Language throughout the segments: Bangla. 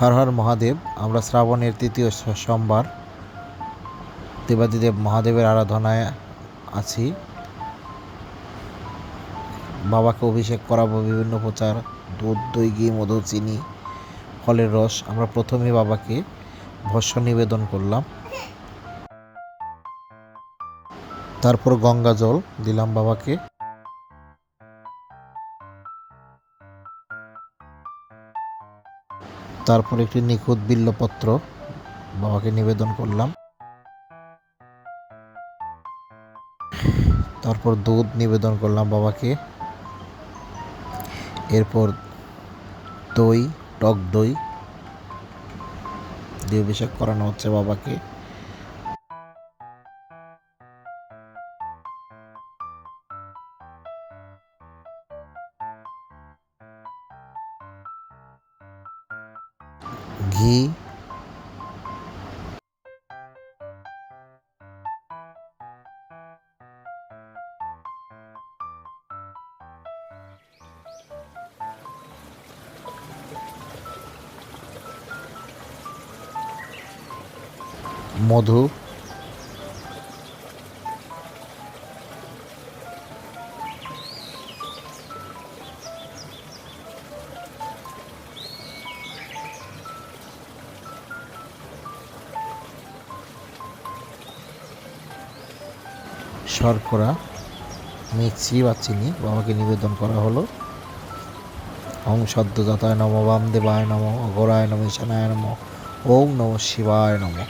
হর হর মহাদেব। আমরা শ্রাবণের তৃতীয় সোমবার দেবাদিদেব মহাদেবের আরাধনায় আছি। বাবাকে অভিষেক করাবো বিভিন্ন প্রচার দুধ, দই, ঘি, মধু, চিনি, ফলের রস। আমরা প্রথমে বাবাকে ভস্য নিবেদন করলাম, তারপর গঙ্গা জল দিলাম বাবাকে। তারপর একটি নিখুঁত বিল্লপত্র বাবাকে নিবেদন করলাম। তারপর দুধ নিবেদন করলাম বাবাকে। এরপর দই, টক দই দিয়ে অভিষেক করানো হচ্ছে বাবাকে। ঘি, মধু, শর্করা, মিক্সি বা চিনি বাবাকে নিবেদন করা হলো। ওম সদ্যজাতায় নমঃ, বামদেবায় নমঃ, অঘোরায় নমঃ, ঈশানায় নমঃ, ওম নমঃ শিবায় নমঃ।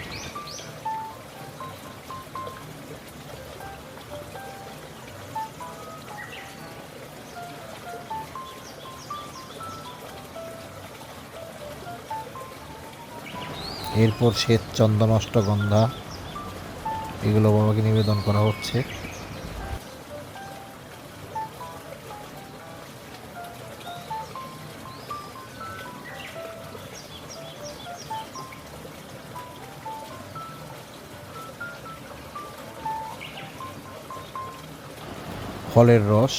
এরপর শ্বেত চন্দন, অষ্টগন্ধা এগুলো বাবাকে নিবেদন করা হচ্ছে। ফলের রস,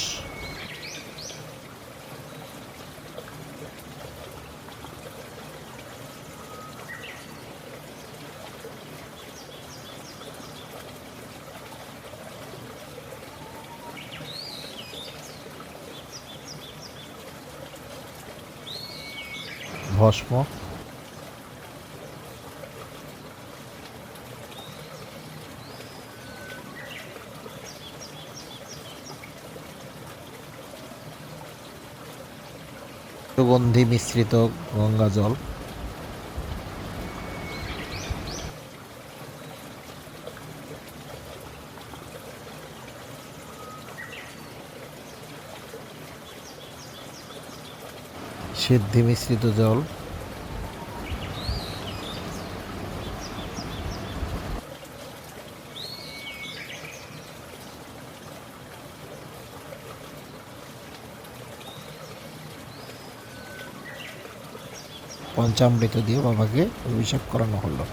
ভস্ম, সুগন্ধি মিশ্রিত গঙ্গা জল, সিদ্ধি মিশ্রিত জল, পঞ্চামৃত দিয়ে বাবাকে অভিষেক করানো হলো।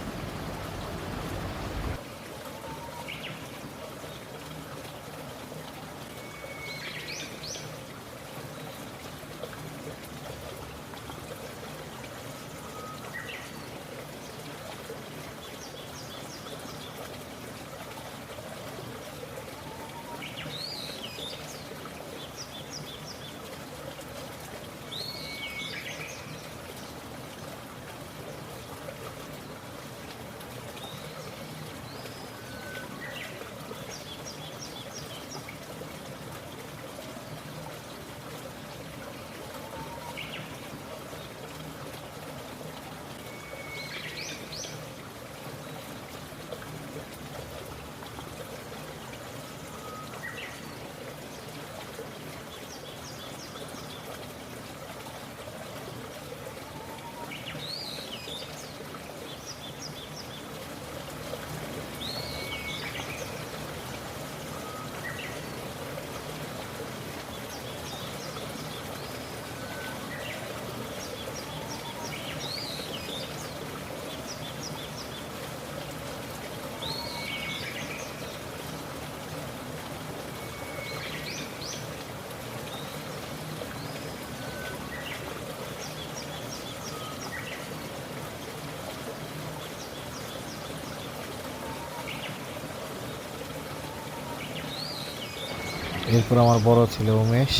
এরপর আমার বড় ছেলে উমেশ,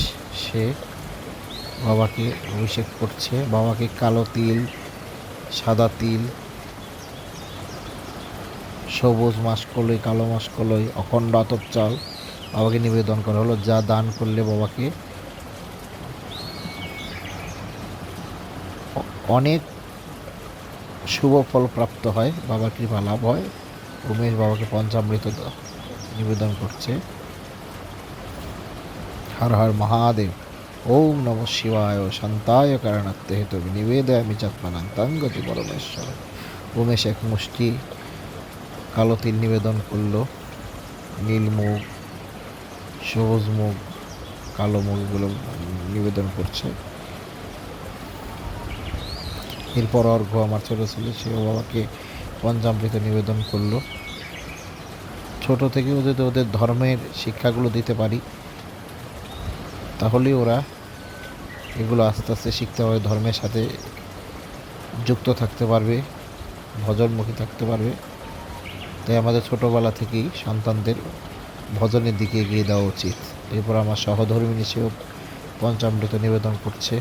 সে বাবাকে অভিষেক করছে। বাবাকে কালো তিল, সাদা তিল, সবুজ মাসকলাই, কালো মাসকলাই, অখণ্ড আতপ চাল বাবাকে নিবেদন করা হলো, যা দান করলে বাবাকে অনেক শুভ ফল প্রাপ্ত হয়, বাবার কৃপা লাভ হয়। উমেশ বাবাকে পঞ্চামৃত নিবেদন করছে। হর হর মহাদেব। ওম নম শিবায় শান্তায় কারণাত্মে হেতু নিবেদয়ামি চাত্মানান্তাং গতি পরমেশ্বর। উমেশ এক মুষ্টি কালো তিল নিবেদন করলো, নীল মুগ, সবুজ মুগ, কালো মুগগুলো নিবেদন করছে। এরপর অর্ঘ্য আমার ছোট ছেলে, সেও বাবাকে পঞ্চামৃত নিবেদন করলো। ছোট থেকেও যদি ওদের ধর্মের শিক্ষাগুলো দিতে পারি, তাহলে ওরা এগুলো আস্তে আস্তে শিখতে পারবে, ধর্মের সাথে যুক্ত থাকতে পারবে, ভজনমুখী থাকতে পারবে। তাই আমাদের ছোটোবেলা থেকেই সন্তানদের ভজনের দিকে এগিয়ে দেওয়া উচিত। এরপর আমার সহধর্মিণী, সেও পঞ্চামৃত নিবেদন করছে।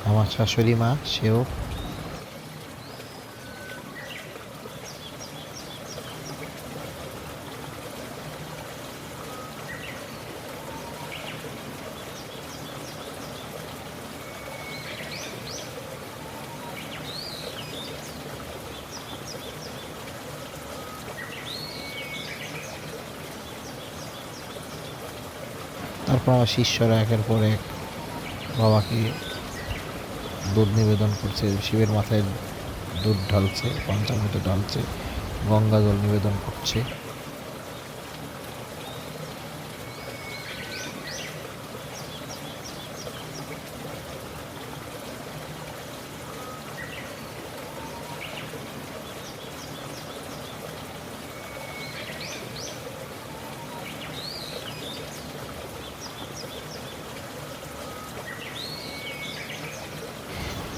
আমার শাশুড়ি মা, সেও তারপর আমার শিষ্যরা একের পর এক বাবাকে দুধ নিবেদন করছে, শিবের মাথায় দুধ ঢালছে, পঞ্চামৃত ঢালছে, গঙ্গা জল নিবেদন করছে।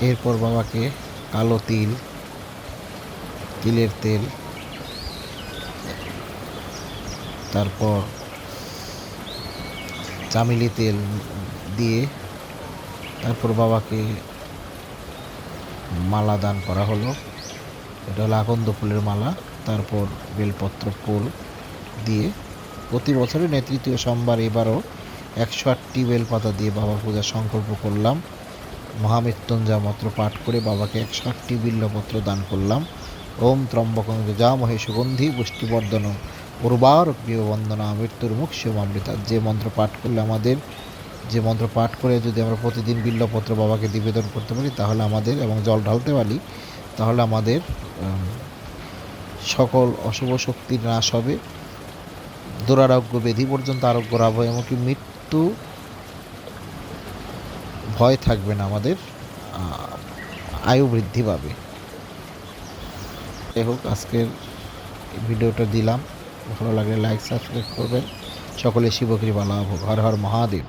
এরপর বাবাকে কালো তিল, তিলের তেল, তারপর চামেলি তেল দিয়ে তারপর বাবাকে মালা দান করা হলো। এটা হলো আকন্দ ফুলের মালা। তারপর বেলপত্র ফুল দিয়ে প্রতি বছরই তৃতীয় সোমবার এবারও 108টি বেলপাতা দিয়ে বাবা পূজার সংকল্প করলাম। মহামৃত্যুঞ্জয় মন্ত্র পাঠ করে বাবাকে 108টি বিল্লপত্র দান করলাম। ওম ত্রম্বকং যজামহে সুগন্ধি পুষ্টিবর্ধন উর্বারুকমিব বন্দনা মৃত্যুর মুক্ষীয়মামৃতা। যে মন্ত্র পাঠ করে যদি আমরা প্রতিদিন বিল্লপত্র বাবাকে নিবেদন করতে পারি, তাহলে আমাদের, এবং জল ঢালতে পারি, তাহলে আমাদের সকল অশুভ শক্তির নাশ হবে, দুরারোগ্য ব্যাধি পর্যন্ত আরোগ্য লাভ হয়, এমনকি মৃত্যু ভয় থাকবে না, আমাদের আয়ু বৃদ্ধি পাবে। যাই হোক, আজকের ভিডিওটা দিলাম, ভালো লাগলে লাইক সাবস্ক্রাইব করবেন। সকলে শিবকৃপা লাভ হোক। হর হর মহাদেব।